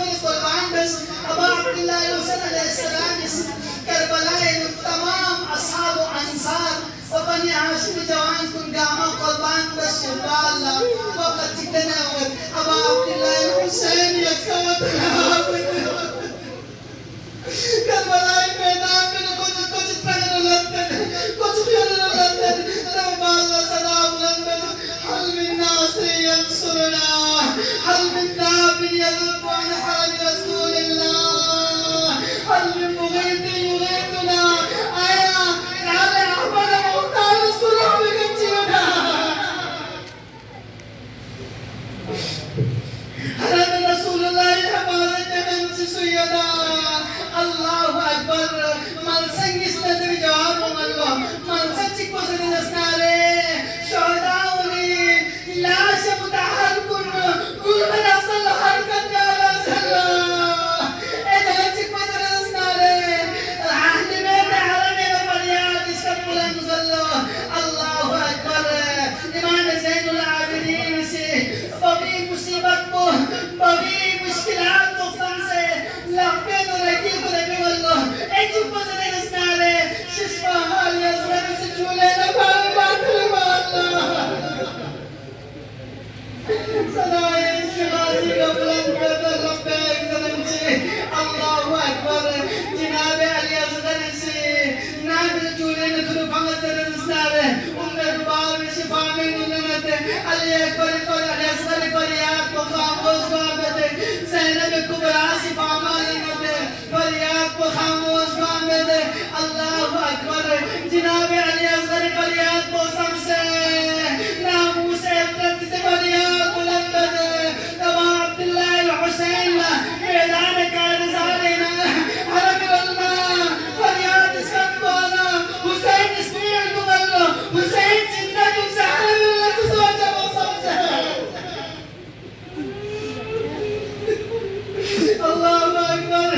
كل قربان بس أبا عبد الله الحسين عليه السلام كربلاء تمام أصحاب أنصار وبني هاشم جوان كن قاما قربان بس الله وقت جدنا أبا عبد الله الحسين يكوتنا كربلاء मैदान में कुछ पहन लड़ते कुछ खेल लड़ते रब्बा अल्लाह सदा बुलंद हल मिन नासिर यंसुरना हल मिन दाबिर यदुब अन हरम रसूलिल्लाह हल मिन मुगीथ युगीथुना आया काले अहमद मुख्तार सुलह में जीवना हरम रसूलुल्लाह हमारे जन्म से सुयदा Allahu Akbar malsan isnadri jawab Allah malsan chikko sare nasnare shodauni la shabdahar kun kulban asal harkat ala sallah ejala chikko sare nasnare ahli mein haram mein faryad iska buland sallah Allahu Akbar imam Zainul Abidin se badi musibat ko badi mushkilat ko samse laqbe to lagi ko nabi wallah ek chuppa se nasnare shishma hal yazran se chule na baat Allah sadaye shivaji ka buland kar rabbe karam se Allahu Akbar jinabe Ali Asghar se nabi chule na thuru fangat nasnare umar baal mein shifa mein nimate Ali Akbar far Ali Asghar faryad ko khamosh gaabete Zainab kubra shifa malinate faryad ko khamosh gaabete Allahu Akbar jinabe Ali Asghar faryad ko samse namus iffat se faryad bulandate Aba Abdullah al-Husayn मैदान कारज़ारेना हरम अल्लाह फरियाद सकवाना हुसैन इस्माइल को अल्लाह हुसैन जिंदा तुम से हरम अल्लाह को सोचा वो समझे अल्लाहु अकबर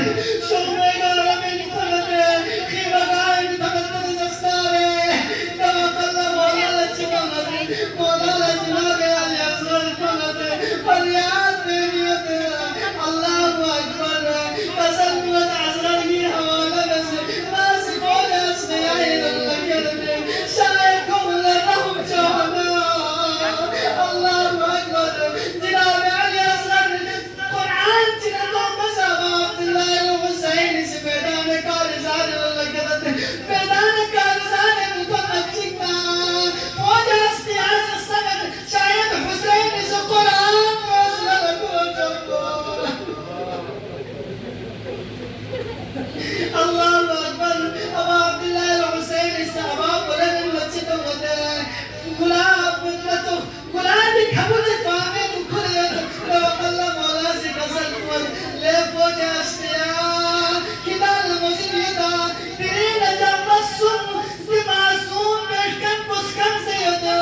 शोमे गारा में निकलते खीवा गाय निकलते दस्तारे तवक्कल मौला लचकाते मौला लचनाते अली असगर कोनते फरियाद मेरियते अल्लाहु अकबर कसम व असगर की हवाला बस बस बोले असयाए अल्लाह करते शायद कौन रहम चाहना अल्लाहु अकबर जनाब अली असगर कुरान चिन्ह बस अब्द अल्लाह हुसैन से मैदान कारज़ार अल्लाह करते मैदान कारज़ार में तो अच्छीना फौज अस्तियाज सगत शायद हुसैन से कुरान फैसला को जब Allahu Akbar Aba Abdullah al-Husayn istaba bulan masjid wada gulab nato gulab khabul qaame dukhuriyat tawakkal mawla se kasal le foja ashtiya kidal mujrida tere nazar masum dimasum beshkan puskan se yada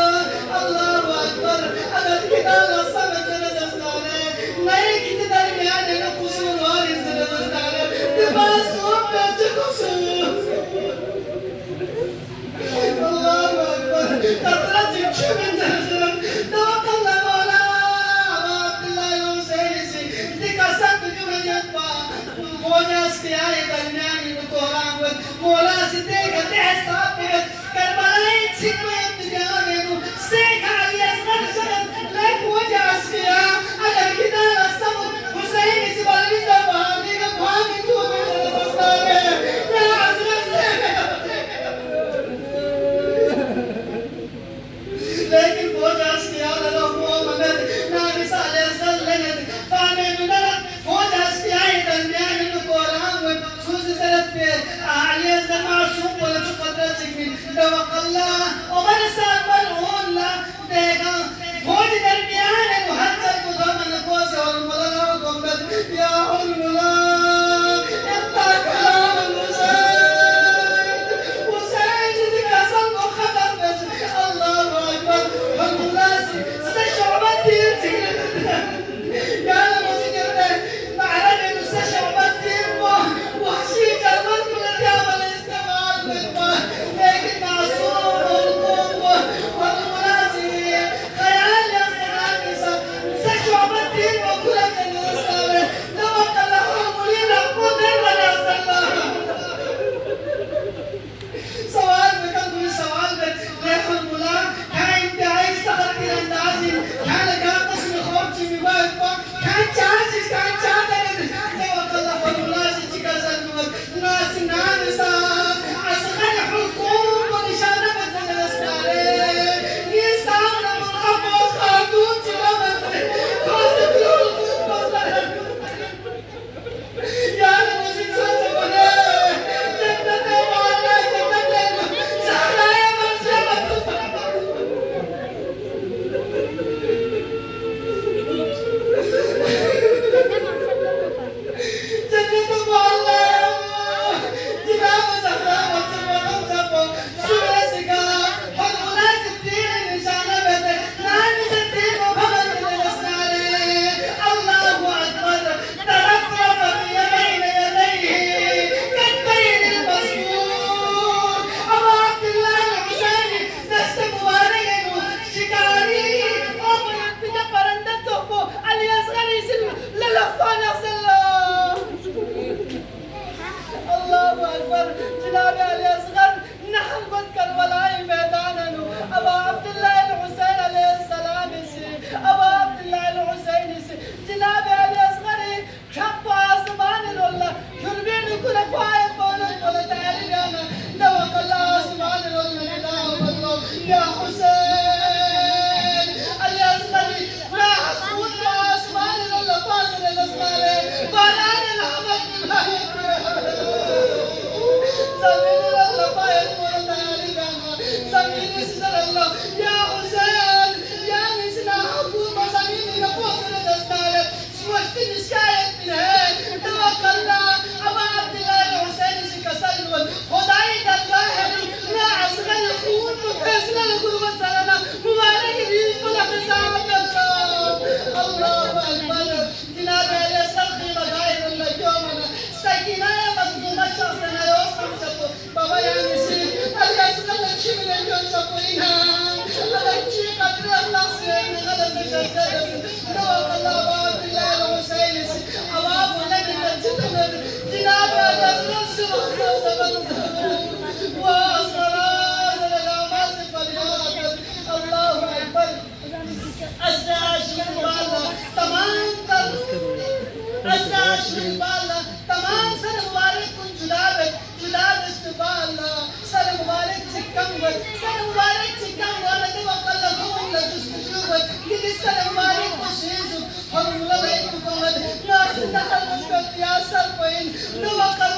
Allahu Akbar agar kidal sabat nazare naye kit darmiyan na qusur waris nazare dimasum Allahu Akbar Tatrat çömen dersen Tawakkal Mevla Abdullah al-Husayn se dikasat güveniyat ba Mojas kiyay darmiyan koram Mola se dekha hesab Karbala sikmayat jane Sheikh Ali Asghar shagat lek mojas kiya agar kita asab Husayn se balwi da bahane ka bhag tu लेकिन वो जास किया लगा वो मगर ना मिसाल असल लगत फाने नगर वो जास किया दरमियान इन कोराम सूस सरत पे आलिया मासूम बोले तो कदर चिकनी तवक्कल और साथ मलऊन ला देगा वो दरमियान है हर चल को दमन को से और मलना गुंबद या अल्लाह इतना कलाम हुसैन हुसैन जी का सब को खत्म बस अल्लाह استشعبت يا انا مسجد معركه استشعبت وحشي جربت من الجبل استمعت لكن معصوم والقوه والملازم خيال يا استشعبت وكل الناس توقع علي أصغر يسلم للأخوان يغسله. الله أكبر. جناب علي أصغر نحن بذكر والعين بيداننا. أبا عبد الله الحسين عليه السلام يسي. أبا عبد الله الحسين يسي. جناب علي أصغر كف آسمان الله كربين كل قائد بولد بولد تعالينا دوق الله آسمان الله يا حسين علي أصغر ما حقود آسمان الله فاصل الأصغر بلان الحمد الله زمين الله قائد بولد تعالينا زمين سر الله يا حسين يا مسنا حقود زمين فاصل الأصغر سوستي نسكاية من هين توكلنا أبا عبد الله الحسين سكسلون خداي دلغاهر لا أصغر خون مكسنا لقرب سلنا مبارك ريش ملا خزامك الله أكبر. جناب علي سلخي مغاير الله يومنا سكينة مظلومة شخصنا يوصم شفو بابا يا نسي علي أصغر لكي من اليوم شفوينا لكي قدر الله سيئن غلط شخصنا توكل الله أبا عبد الله الحسين أبا فلان الجدل جناب علي أصغر سبحانه وأصغر للأعمال فليأكل الله أكبر. أستعشق بالله تمام أستعشق بالله تمام سر مبارك كن جلاب استبالله سر مبارك تكمل سر مبارك تكمل توكل لكم لتستجوبت لدي سر مبارك وشيزو حرم لبيك فمد ناس دخل مشكل يا سرفين توكل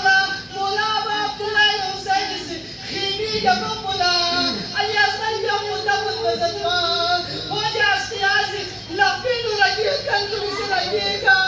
مولا أبا عبد الله الحسين خيمي جبن مولا علي أصغر يوم مدفن بزدوان وجه استيازي لبين رجيل كنتم سرقيقا